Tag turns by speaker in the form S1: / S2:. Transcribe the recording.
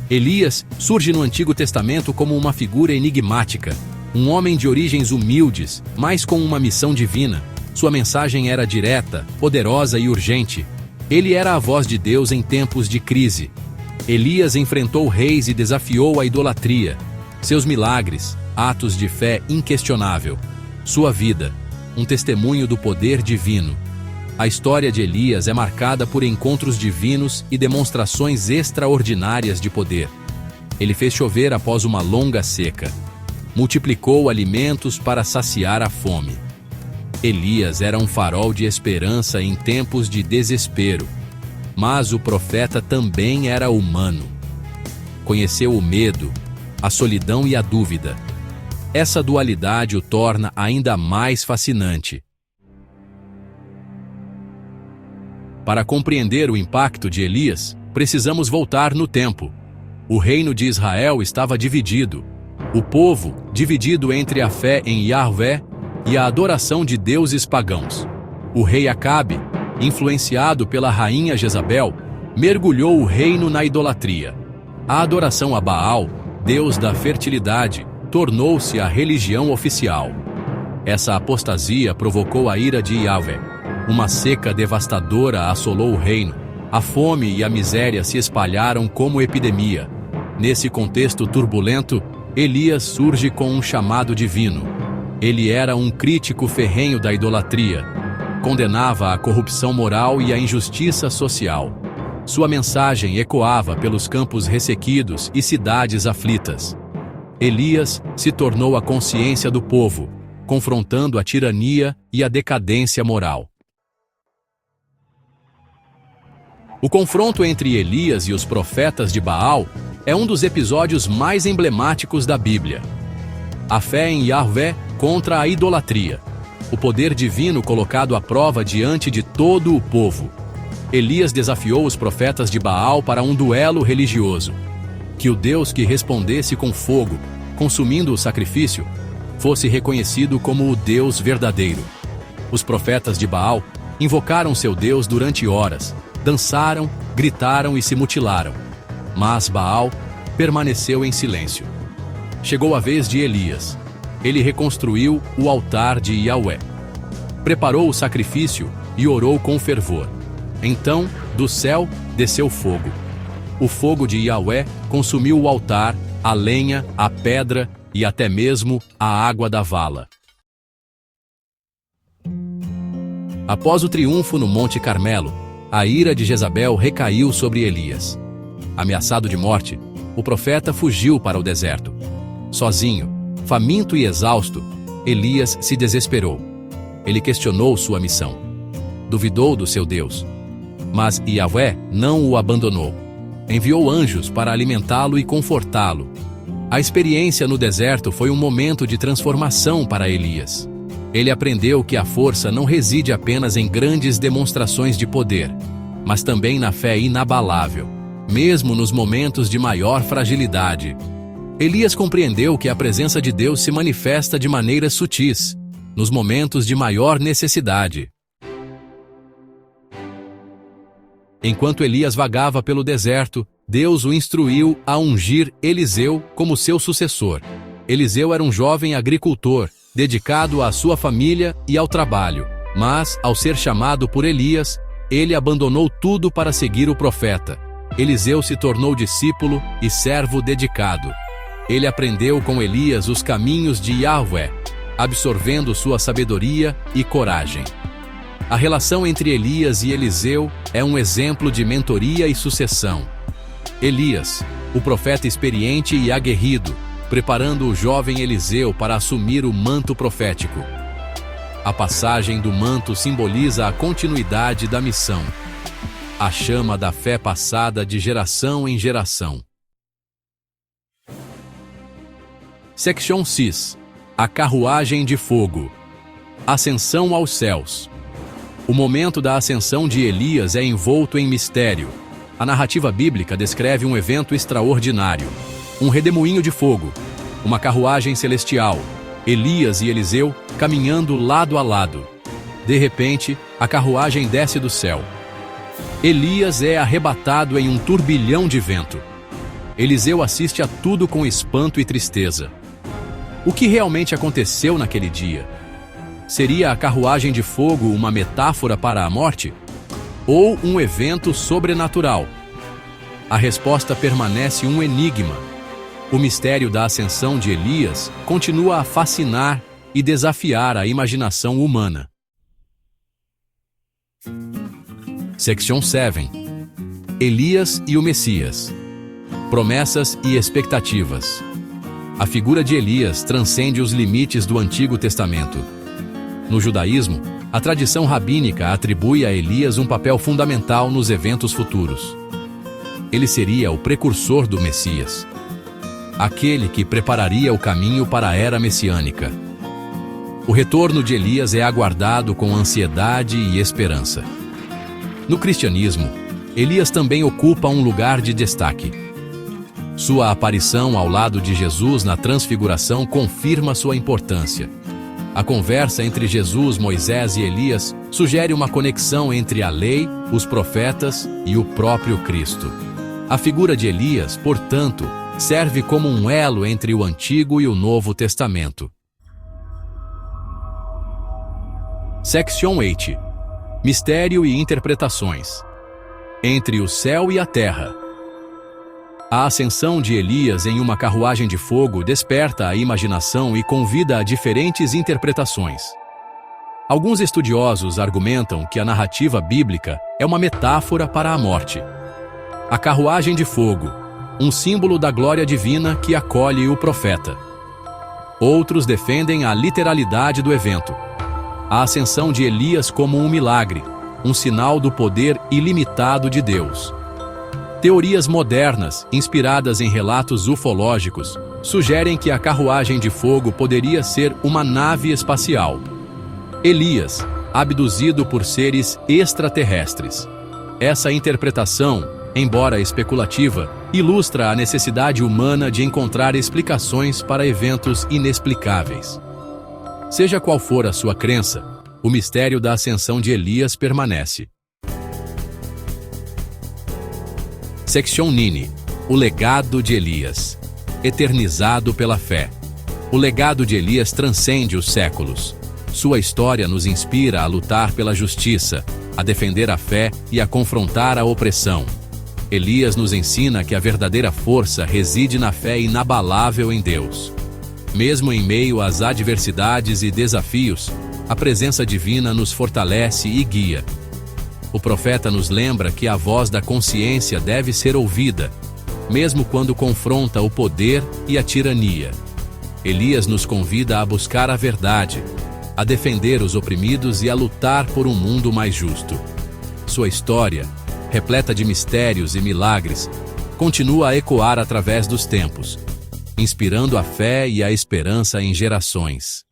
S1: Elias surge no Antigo Testamento como uma figura enigmática, um homem de origens humildes, mas com uma missão divina. Sua mensagem era direta, poderosa e urgente. Ele era a voz de Deus em tempos de crise. Elias enfrentou reis e desafiou a idolatria. Seus milagres, atos de fé inquestionável. Sua vida, um testemunho do poder divino. A história de Elias é marcada por encontros divinos e demonstrações extraordinárias de poder. Ele fez chover após uma longa seca. Multiplicou alimentos para saciar a fome. Elias era um farol de esperança em tempos de desespero. Mas o profeta também era humano. Conheceu o medo, a solidão e a dúvida. Essa dualidade o torna ainda mais fascinante. Para compreender o impacto de Elias, precisamos voltar no tempo. O reino de Israel estava dividido. O povo, dividido entre a fé em Yahvé e a adoração de deuses pagãos. O rei Acabe, influenciado pela rainha Jezabel, mergulhou o reino na idolatria. A adoração a Baal, deus da fertilidade, tornou-se a religião oficial. Essa apostasia provocou a ira de Yahvé. Uma seca devastadora assolou o reino. A fome e a miséria se espalharam como epidemia. Nesse contexto turbulento, Elias surge com um chamado divino. Ele era um crítico ferrenho da idolatria. Condenava a corrupção moral e a injustiça social. Sua mensagem ecoava pelos campos ressequidos e cidades aflitas. Elias se tornou a consciência do povo, confrontando a tirania e a decadência moral. O confronto entre Elias e os profetas de Baal é um dos episódios mais emblemáticos da Bíblia. A fé em Yahvé contra a idolatria. O poder divino colocado à prova diante de todo o povo. Elias desafiou os profetas de Baal para um duelo religioso. Que o Deus que respondesse com fogo, consumindo o sacrifício, fosse reconhecido como o Deus verdadeiro. Os profetas de Baal invocaram seu Deus durante horas, dançaram, gritaram e se mutilaram. Mas Baal permaneceu em silêncio. Chegou a vez de Elias. Ele reconstruiu o altar de Yahvé. Preparou o sacrifício e orou com fervor. Então, do céu, desceu fogo. O fogo de Yahvé consumiu o altar, a lenha, a pedra e até mesmo a água da vala. Após o triunfo no Monte Carmelo, a ira de Jezabel recaiu sobre Elias. Ameaçado de morte, o profeta fugiu para o deserto. Sozinho, faminto e exausto, Elias se desesperou. Ele questionou sua missão. Duvidou do seu Deus. Mas Yahvé não o abandonou. Enviou anjos para alimentá-lo e confortá-lo. A experiência no deserto foi um momento de transformação para Elias. Ele aprendeu que a força não reside apenas em grandes demonstrações de poder, mas também na fé inabalável, mesmo nos momentos de maior fragilidade. Elias compreendeu que a presença de Deus se manifesta de maneiras sutis, nos momentos de maior necessidade. Enquanto Elias vagava pelo deserto, Deus o instruiu a ungir Eliseu como seu sucessor. Eliseu era um jovem agricultor, dedicado à sua família e ao trabalho. Mas, ao ser chamado por Elias, ele abandonou tudo para seguir o profeta. Eliseu se tornou discípulo e servo dedicado. Ele aprendeu com Elias os caminhos de Yahvé, absorvendo sua sabedoria e coragem. A relação entre Elias e Eliseu é um exemplo de mentoria e sucessão. Elias, o profeta experiente e aguerrido, preparando o jovem Eliseu para assumir o manto profético. A passagem do manto simboliza a continuidade da missão, a chama da fé passada de geração em geração. Section 6. A carruagem de fogo. Ascensão aos céus. O momento da ascensão de Elias é envolto em mistério. A narrativa bíblica descreve um evento extraordinário. Um redemoinho de fogo, uma carruagem celestial, Elias e Eliseu caminhando lado a lado. De repente, a carruagem desce do céu. Elias é arrebatado em um turbilhão de vento. Eliseu assiste a tudo com espanto e tristeza. O que realmente aconteceu naquele dia? Seria a carruagem de fogo uma metáfora para a morte? Ou um evento sobrenatural? A resposta permanece um enigma. O mistério da ascensão de Elias continua a fascinar e desafiar a imaginação humana. Section 7. Elias e o Messias. Promessas e expectativas. A figura de Elias transcende os limites do Antigo Testamento. No judaísmo, a tradição rabínica atribui a Elias um papel fundamental nos eventos futuros. Ele seria o precursor do Messias, aquele que prepararia o caminho para a era messiânica. O retorno de Elias é aguardado com ansiedade e esperança. No cristianismo, Elias também ocupa um lugar de destaque. Sua aparição ao lado de Jesus na Transfiguração confirma sua importância. A conversa entre Jesus, Moisés e Elias sugere uma conexão entre a lei, os profetas e o próprio Cristo. A figura de Elias, portanto, serve como um elo entre o Antigo e o Novo Testamento. Section 8. Mistério e interpretações. Entre o céu e a terra. A ascensão de Elias em uma carruagem de fogo desperta a imaginação e convida a diferentes interpretações. Alguns estudiosos argumentam que a narrativa bíblica é uma metáfora para a morte. A carruagem de fogo, um símbolo da glória divina que acolhe o profeta. Outros defendem a literalidade do evento. A ascensão de Elias como um milagre, um sinal do poder ilimitado de Deus. Teorias modernas, inspiradas em relatos ufológicos, sugerem que a carruagem de fogo poderia ser uma nave espacial. Elias, abduzido por seres extraterrestres. Essa interpretação, embora especulativa, ilustra a necessidade humana de encontrar explicações para eventos inexplicáveis. Seja qual for a sua crença, o mistério da ascensão de Elias permanece. Section 9. O legado de Elias. Eternizado pela fé. O legado de Elias transcende os séculos. Sua história nos inspira a lutar pela justiça, a defender a fé e a confrontar a opressão. Elias nos ensina que a verdadeira força reside na fé inabalável em Deus. Mesmo em meio às adversidades e desafios, a presença divina nos fortalece e guia. O profeta nos lembra que a voz da consciência deve ser ouvida, mesmo quando confronta o poder e a tirania. Elias nos convida a buscar a verdade, a defender os oprimidos e a lutar por um mundo mais justo. Sua história, repleta de mistérios e milagres, continua a ecoar através dos tempos, inspirando a fé e a esperança em gerações.